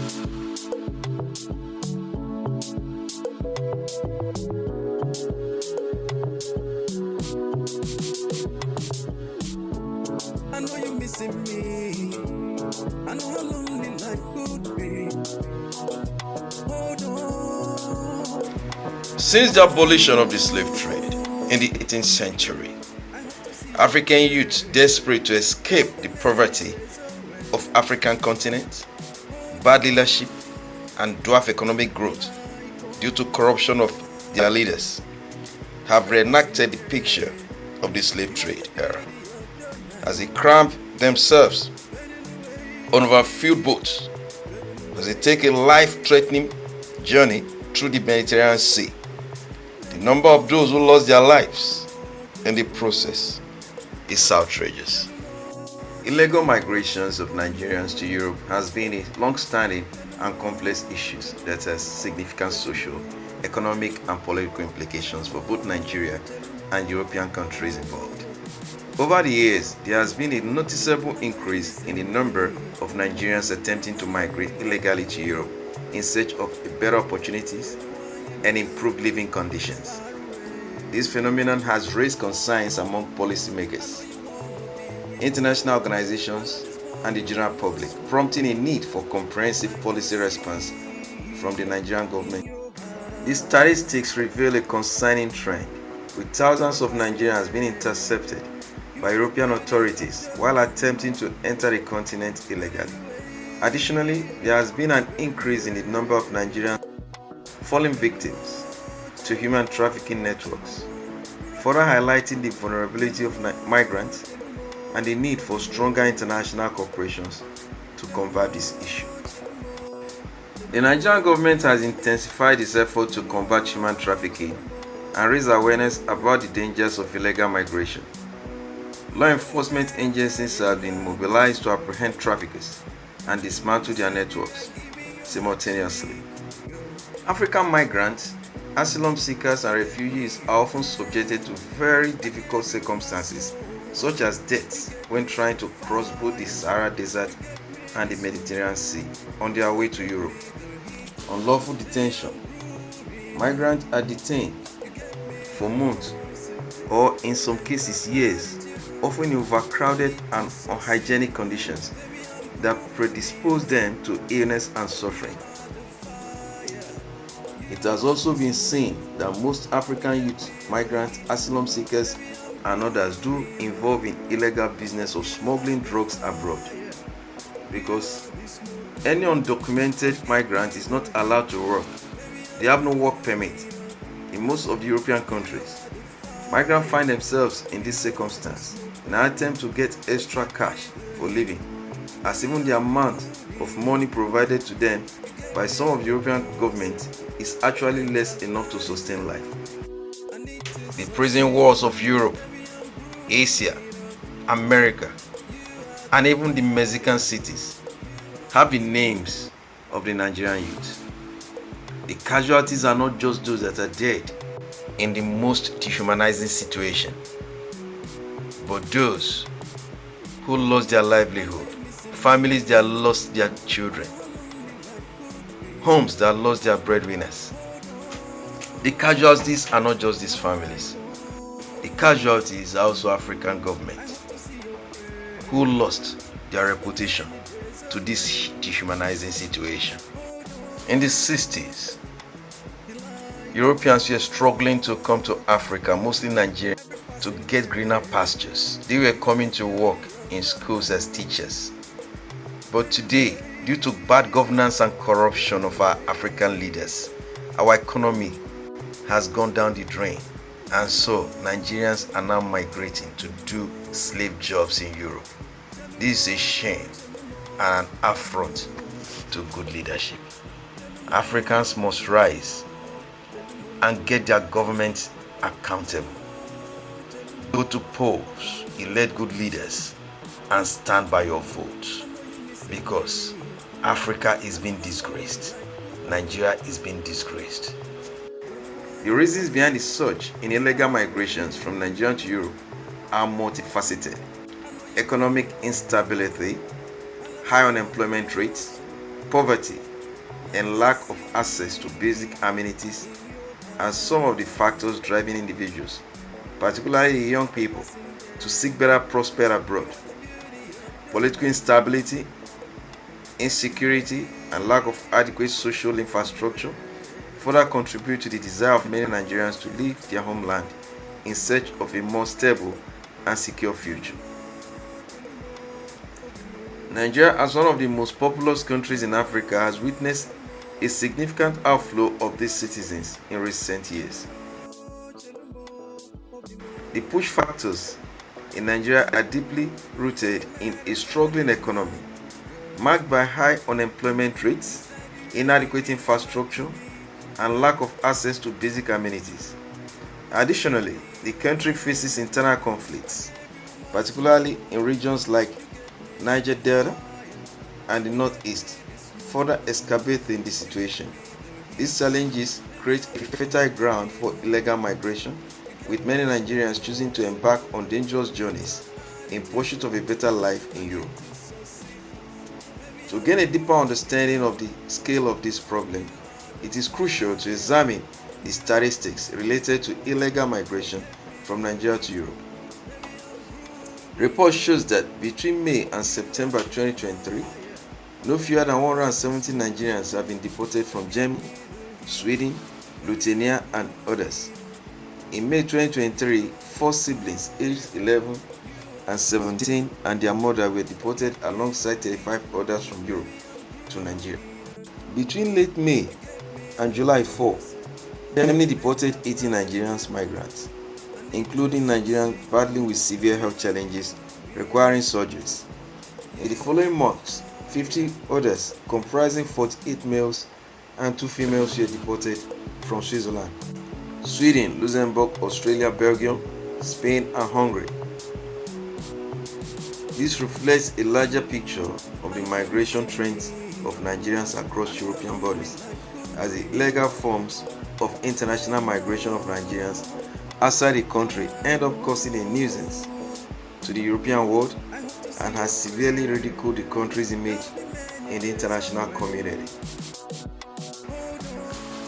I know you're missing me. I know how lonely life could be. Hold on. Since the abolition of the slave trade in the 18th century, African youths desperate to escape the poverty of African continent, bad leadership, and dwarf economic growth due to corruption of their leaders have reenacted the picture of the slave trade era as they cramp themselves on overfilled boats as they take a life-threatening journey through the Mediterranean Sea. The number of those who lost their lives in the process is outrageous. Illegal migrations of Nigerians to Europe has been a long-standing and complex issue that has significant social, economic, and political implications for both Nigeria and European countries involved. Over the years, there has been a noticeable increase in the number of Nigerians attempting to migrate illegally to Europe in search of better opportunities and improved living conditions. This phenomenon has raised concerns among policymakers, international organizations, and the general public, prompting a need for comprehensive policy response from the Nigerian government. These statistics reveal a concerning trend, with thousands of Nigerians being intercepted by European authorities while attempting to enter the continent illegally. Additionally, there has been an increase in the number of Nigerians falling victims to human trafficking networks, further highlighting the vulnerability of migrants and the need for stronger international cooperation to combat this issue. The Nigerian government has intensified its effort to combat human trafficking and raise awareness about the dangers of illegal migration. Law enforcement agencies have been mobilized to apprehend traffickers and dismantle their networks simultaneously. African migrants, asylum seekers, and refugees are often subjected to very difficult circumstances, such as deaths when trying to cross both the Sahara Desert and the Mediterranean Sea on their way to Europe. Unlawful detention. Migrants are detained for months or in some cases years, often in overcrowded and unhygienic conditions that predispose them to illness and suffering. It has also been seen that most African youth, migrants, asylum seekers, and others do involve in illegal business of smuggling drugs abroad, because any undocumented migrant is not allowed to work. They have no work permit. In most of the European countries, migrants find themselves in this circumstance in an attempt to get extra cash for living, as even the amount of money provided to them by some of the European governments is actually less enough to sustain life. The prison walls of Europe, Asia, America, and even the Mexican cities have the names of the Nigerian youth. The casualties are not just those that are dead in the most dehumanizing situation, but those who lost their livelihood, families that lost their children, homes that lost their breadwinners. The casualties are not just these families. The casualties are also African governments who lost their reputation to this dehumanizing situation. In the 60s, Europeans were struggling to come to Africa, mostly Nigeria, to get greener pastures. They were coming to work in schools as teachers. But today, due to bad governance and corruption of our African leaders, our economy has gone down the drain, and so Nigerians are now migrating to do slave jobs in Europe. This is a shame and an affront to good leadership. Africans must rise and get their governments accountable. Go to polls, elect good leaders, and stand by your vote, because Africa is being disgraced. Nigeria is being disgraced. The reasons behind the surge in illegal migrations from Nigeria to Europe are multifaceted. Economic instability, high unemployment rates, poverty, and lack of access to basic amenities are some of the factors driving individuals, particularly young people, to seek better prosper abroad. Political instability, insecurity, and lack of adequate social infrastructure further contribute to the desire of many Nigerians to leave their homeland in search of a more stable and secure future. Nigeria, as one of the most populous countries in Africa, has witnessed a significant outflow of these citizens in recent years. The push factors in Nigeria are deeply rooted in a struggling economy, marked by high unemployment rates, inadequate infrastructure, and lack of access to basic amenities. Additionally, the country faces internal conflicts, particularly in regions like Niger Delta and the Northeast, further exacerbating the situation. These challenges create a fertile ground for illegal migration, with many Nigerians choosing to embark on dangerous journeys in pursuit of a better life in Europe. To gain a deeper understanding of the scale of this problem, it is crucial to examine the statistics related to illegal migration from Nigeria to Europe. Report shows that between May and September 2023, no fewer than 170 Nigerians have been deported from Germany, Sweden, Lithuania, and others. In May 2023, 4 siblings aged 11 and 17 and their mother were deported alongside 35 others from Europe to Nigeria. Between late May and July 4, Germany deported 80 Nigerian migrants, including Nigerians battling with severe health challenges requiring surgeries. In the following months, 50 others, comprising 48 males and 2 females, were deported from Switzerland, Sweden, Luxembourg, Australia, Belgium, Spain, and Hungary. This reflects a larger picture of the migration trends of Nigerians across European borders, as the illegal forms of international migration of Nigerians outside the country end up causing a nuisance to the European world and has severely ridiculed the country's image in the international community.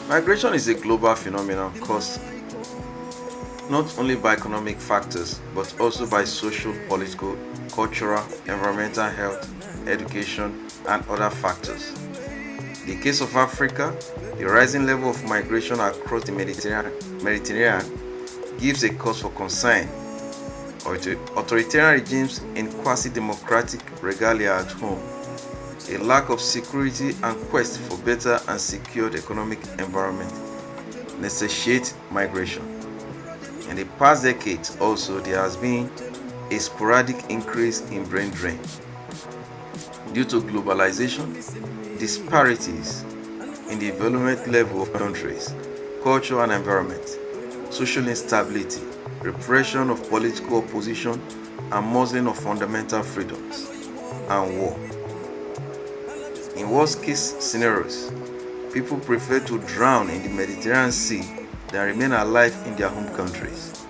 Migration is a global phenomenon caused not only by economic factors but also by social, political, cultural, environmental, health, education, and other factors. In the case of Africa, the rising level of migration across the Mediterranean gives a cause for concern. Authoritarian regimes in quasi-democratic regalia at home, a lack of security and quest for better and secured economic environment necessitate migration. In the past decades also, there has been a sporadic increase in brain drain due to globalization, disparities in the development level of countries, culture and environment, social instability, repression of political opposition, and muzzling of fundamental freedoms, and war. In worst-case scenarios, people prefer to drown in the Mediterranean Sea than remain alive in their home countries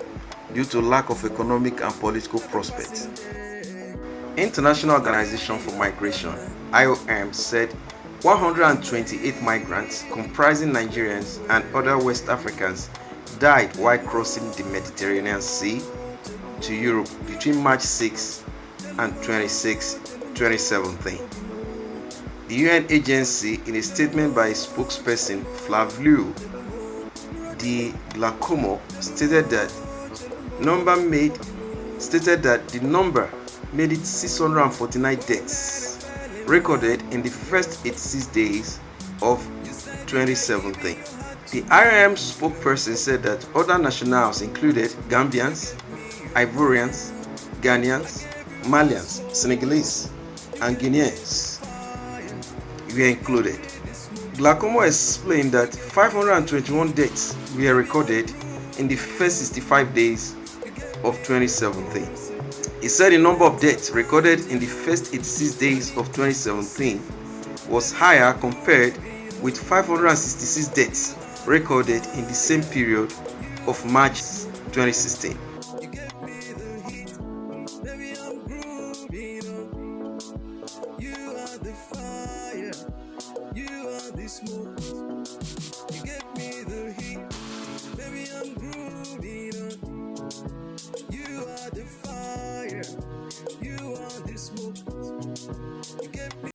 due to lack of economic and political prospects. International Organization for Migration (IOM) said 128 migrants comprising Nigerians and other West Africans died while crossing the Mediterranean Sea to Europe between March 6 and 26, 2017. The UN agency, in a statement by its spokesperson Flavio Di Giacomo, stated that the number made it 649 deaths recorded in the first 86 days of 2017. The IOM spokesperson said that other nationals included Gambians, Ivorians, Ghanaians, Malians, Senegalese, and Guineans were included. Giacomo explained that 521 deaths were recorded in the first 65 days of 2017. He said the number of deaths recorded in the first 86 days of 2017 was higher compared with 566 deaths recorded in the same period of March 2016. You are the smoke. You gave me the heat. Baby, I'm grooving on. You are the fire. You are the smoke. You gave me